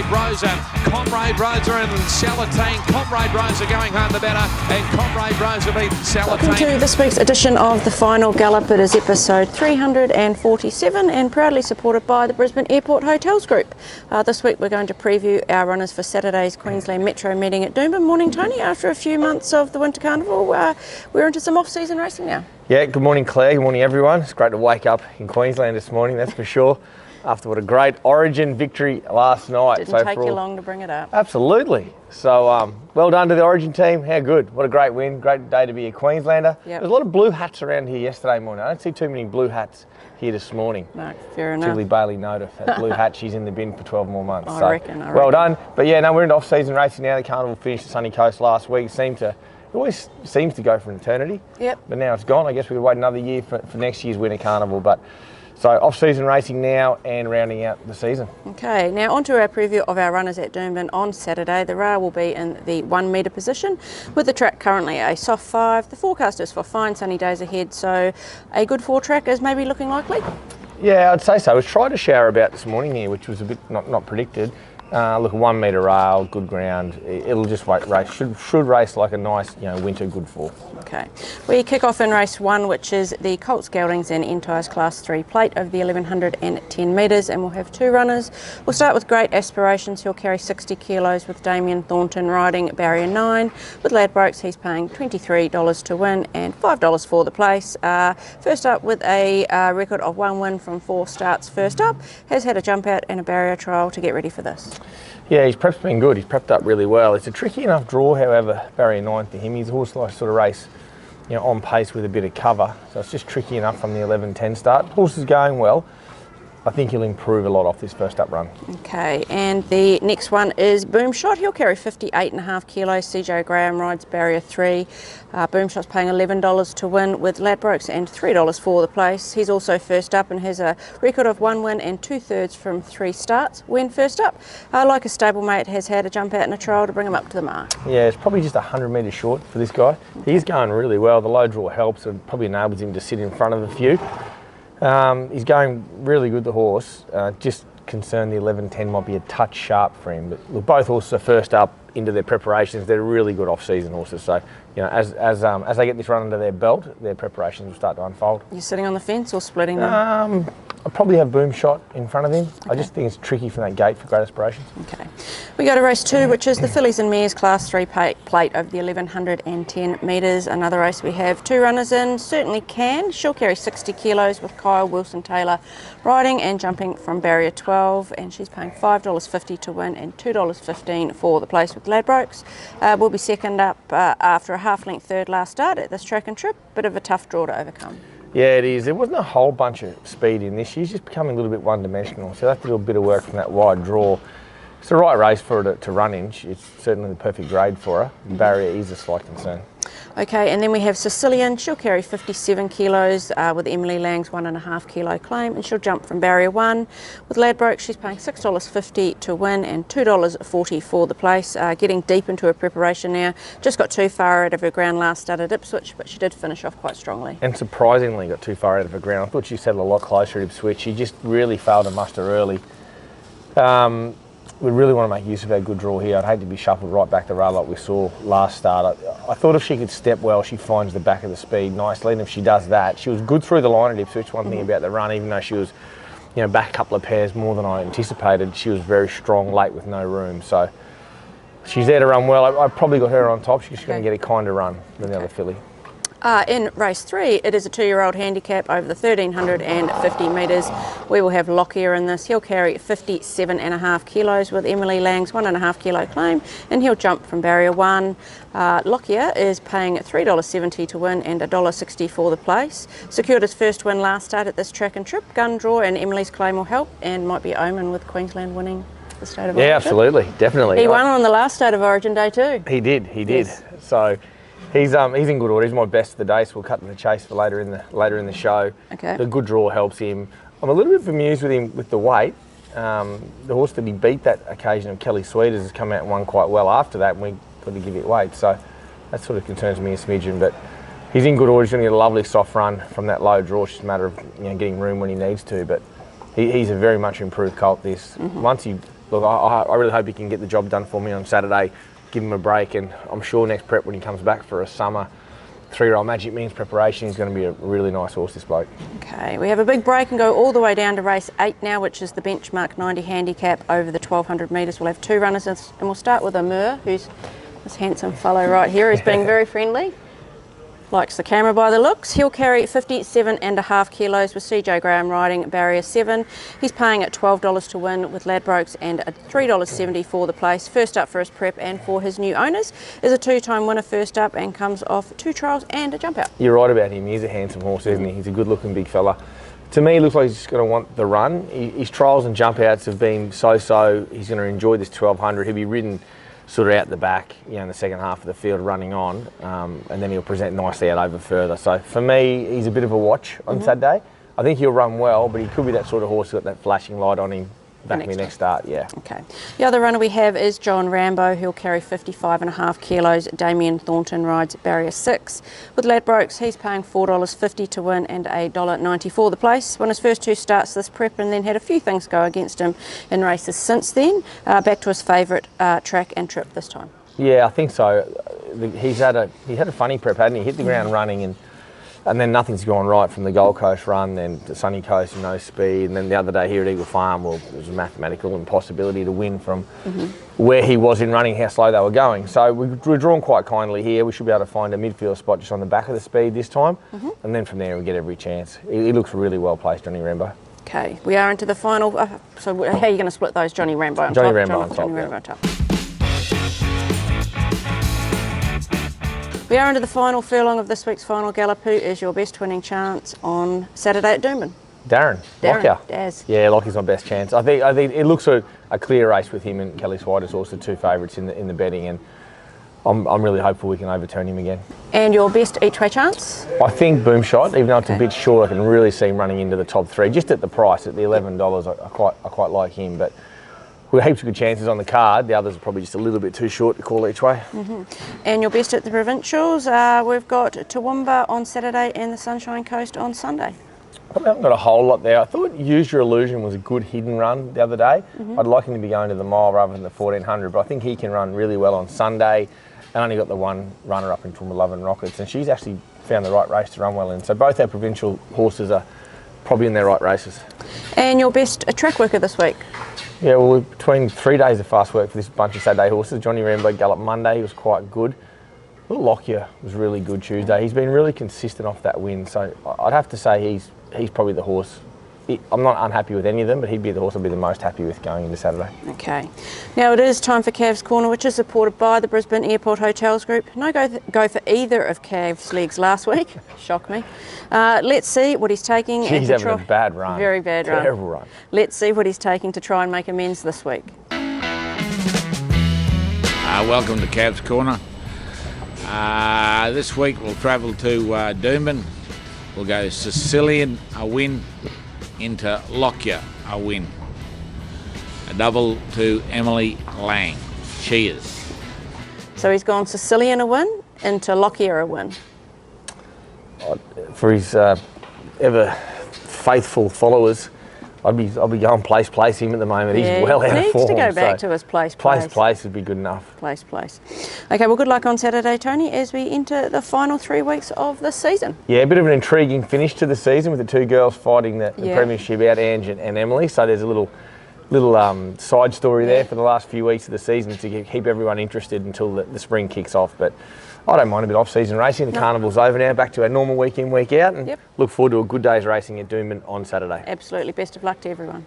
Comrade Rosa and Salatane. Comrade Rosa going home the better, and Comrade Rosa beat Salatane. Welcome to this week's edition of the Final Gallop. It is episode 347 and proudly supported by the Brisbane Airport Hotels Group. This week we're going to preview our runners for Saturday's Queensland Metro meeting at Doomben. Morning, Tony. After a few months of the Winter Carnival, we're into some off-season racing now. Yeah, good morning, Claire. Good morning, everyone. It's great to wake up in Queensland this morning, that's for sure. After what a great Origin victory last night. Didn't take you long to bring it up. Absolutely. So, well done to the Origin team. How good. What a great win. Great day to be a Queenslander. Yep. There's a lot of blue hats around here yesterday morning. I don't see too many blue hats here this morning. No, fair enough. Julie Bailey noted that blue hat, she's in the bin for 12 more months. I reckon. Well done. But yeah, no, we're into off-season racing now. The Carnival finished at Sunny Coast last week. It always seems to go for an eternity. Yep. But now it's gone. I guess we could wait another year for next year's Winter Carnival. But so off-season racing now and rounding out the season. Okay, now on to our preview of our runners at Doomben on Saturday. The rail will be in the 1 metre position with the track currently a soft 5. The forecast is for fine sunny days ahead, so a good 4 track is maybe looking likely? Yeah, I'd say so. I was trying to shower about this morning here, which was a bit not predicted. Look, 1 metre rail, good ground. It'll just race. Should race like a nice, winter good 4. Okay. We kick off in race 1, which is the Colts, Geldings and Entires Class 3 plate of the 1110 metres, and we'll have 2 runners. We'll start with Great Aspirations. He'll carry 60 kilos with Damien Thornton riding barrier 9. With Ladbrokes, he's paying $23 to win and $5 for the place. First up with a record of 1 win from 4 starts first up. Has had a jump out and a barrier trial to get ready for this. Yeah, his prep's been good. He's prepped up really well. It's a tricky enough draw, however, barrier 9 for him. He's a horse likes sort of race, on pace with a bit of cover. So it's just tricky enough from the 11-10 start. Horse is going well. I think he'll improve a lot off this first up run. Okay, and the next one is Boomshot. He'll carry 58.5 kilos. CJ Graham rides barrier 3. Boomshot's paying $11 to win with Ladbrokes and $3 for the place. He's also first up and has a record of 1 win and 2/3 from 3 starts when first up. Like a stablemate, has had a jump out in a trial to bring him up to the mark. Yeah, it's probably just 100 metres short for this guy. He's going really well. The low draw helps. It probably enables him to sit in front of a few. He's going really good, the horse. Just concerned the 11-10 might be a touch sharp for him. But look, both horses are first up into their preparations. They're really good off-season horses. So, as they get this run under their belt, their preparations will start to unfold. You're sitting on the fence or splitting them? I'll probably have Boomshot in front of him. Okay. I just think it's tricky from that gate for Great Aspirations. Okay. We go to race 2, which is the Fillies and Mares Class 3 plate of the 1110 metres. Another race we have 2 runners in. Certainlycan. She'll carry 60 kilos with Kyle Wilson-Taylor riding and jumping from barrier 12, and she's paying $5.50 to win and $2.15 for the place with Ladbrokes. Will be second up after a half-length third last start at this track and trip. Bit of a tough draw to overcome. Yeah, it is. There wasn't a whole bunch of speed in this. She's just becoming a little bit one-dimensional. So they have to do a bit of work from that wide draw. It's the right race for her to run in. It's certainly the perfect grade for her. The barrier is a slight concern. Okay, and then we have Sicilian. She'll carry 57 kilos with Emily Lang's 1.5 kilo claim, and she'll jump from barrier 1. With Ladbrokes, she's paying $6.50 to win and $2.40 for the place. Getting deep into her preparation now. Just got too far out of her ground last start at Ipswich, but she did finish off quite strongly. And surprisingly got too far out of her ground. I thought she settled a lot closer at Ipswich. She just really failed to muster early. We really want to make use of our good draw here. I'd hate to be shuffled right back the rail like we saw last start. I thought if she could step well, she finds the back of the speed nicely, and if she does that, she was good through the line at Ipswich. One thing about the run, even though she was, back a couple of pairs more than I anticipated, she was very strong late with no room. So she's there to run well. I probably got her on top. She's going to get a kinder run than the other filly. In race 3, it is a 2-year-old handicap over the 1350 metres. We will have Lockyer in this. He'll carry 57.5 kilos with Emily Lang's 1.5 kilo claim, and he'll jump from barrier 1. Lockyer is paying $3.70 to win and $1.60 for the place. Secured his first win last start at this track and trip. Gun draw and Emily's claim will help, and might be omen with Queensland winning the State of Origin. Yeah, absolutely, definitely. He won on the last State of Origin day too. He did. Yes. So he's in good order. He's my best of the day, so we'll cut to the chase for later in the show. Okay. The good draw helps him. I'm a little bit bemused with him with the weight. The horse that he beat that occasion of Kelly Sweeters has come out and won quite well after that, and we got to give it weight. So that sort of concerns me a smidgen, but he's in good order. He's going to get a lovely soft run from that low draw. It's just a matter of getting room when he needs to. But he's a very much improved colt. This once he look, I really hope he can get the job done for me on Saturday, give him a break, and I'm sure next prep when he comes back for a summer 3-year-old Magic Means preparation, he's going to be a really nice horse, this bloke. Okay, we have a big break and go all the way down to race 8 now, which is the benchmark 90 handicap over the 1200 metres. We'll have 2 runners, and we'll start with Amur, who's this handsome fellow right here. He's being very friendly. Likes the camera by the looks. He'll carry 57.5 kilos with CJ Graham riding barrier 7. He's paying at $12 to win with Ladbrokes and at $3.70 for the place. First up for his prep and for his new owners is a 2-time winner first up and comes off 2 trials and a jump out. You're right about him. He's a handsome horse, isn't he? He's a good looking big fella. To me, he looks like he's just going to want the run. His trials and jump outs have been so-so. He's going to enjoy this 1200. He'll be ridden sort of out the back, in the second half of the field running on, and then he'll present nicely out over further. So for me, he's a bit of a watch on Saturday. I think he'll run well, but he could be that sort of horse who's got that flashing light on him back me next start, yeah. Okay. The other runner we have is John Rambo. He'll carry 55.5 kilos. Damien Thornton rides barrier 6. With Ladbrokes, he's paying $4.50 to win and $1.90 for the place. Won his first 2 starts this prep and then had a few things go against him in races since then. Back to his favourite track and trip this time. Yeah, I think so. He had a funny prep, hadn't he? Hit the ground running and then nothing's gone right from the Gold Coast run, then the Sunny Coast, no speed, and then the other day here at Eagle Farm, well, it was a mathematical impossibility to win from where he was in running, how slow they were going. So we're drawn quite kindly here. We should be able to find a midfield spot just on the back of the speed this time, and then from there we get every chance. He looks really well placed, Johnny Rambo. Okay, we are into the final. So how are you going to split those? Johnny Rambo on top? Johnny Rambo on top. Johnny Rambo on top. We are into the final furlong of this week's Final Gallop. Who is your best winning chance on Saturday at Doomben? Darren, Lockyer. Daz. Yeah, Lockier's my best chance. I think it looks a clear race with him and Kelly Swider as also 2 favourites in the betting, and I'm really hopeful we can overturn him again. And your best each way chance? I think Boomshot, even though it's a bit short, I can really see him running into the top 3. Just at the price, at the $11, I quite like him, but we've heaps of good chances on the card. The others are probably just a little bit too short to call each way. And your best at the provincials, we've got Toowoomba on Saturday and the Sunshine Coast on Sunday. Probably haven't got a whole lot there. I thought Use Your Illusion was a good hidden run the other day. I'd like him to be going to the mile rather than the 1400, but I think he can run really well on Sunday. And only got the one runner up into Love and Rockets, and she's actually found the right race to run well in. So both our provincial horses are probably in their right races. And your best track worker this week? Yeah, well, between 3 days of fast work for this bunch of Saturday horses. Johnny Rambo galloped Monday, he was quite good. Little Lockyer was really good Tuesday. He's been really consistent off that win, so I'd have to say he's probably the horse. I'm not unhappy with any of them, but he'd be the horse I'd be the most happy with going into Saturday. Okay. Now it is time for Cav's Corner, which is supported by the Brisbane Airport Hotels Group. No go for either of Cav's legs last week. Shock me. Let's see what he's taking. He's having a bad run. Very bad run. Terrible run. Let's see what he's taking to try and make amends this week. Welcome to Cav's Corner. This week we'll travel to Doomben. We'll go Sicilian, a win, into Lockyer, a win. A double to Emily Lang. Cheers. So he's gone Sicilian, a win, into Lockyer, a win. For his ever faithful followers, I'd be going place him at the moment. He's well out of form. He needs to go back to his place. Place would be good enough. Place. Okay, well, good luck on Saturday, Tony, as we enter the final 3 weeks of the season. Yeah, a bit of an intriguing finish to the season with the 2 girls fighting the premiership out, Ange and Emily. So there's a little side story there for the last few weeks of the season to keep everyone interested until the spring kicks off. But I don't mind a bit off-season racing. The carnival's over now, back to our normal week in, week out, and look forward to a good day's racing at Doomben on Saturday. Absolutely. Best of luck to everyone.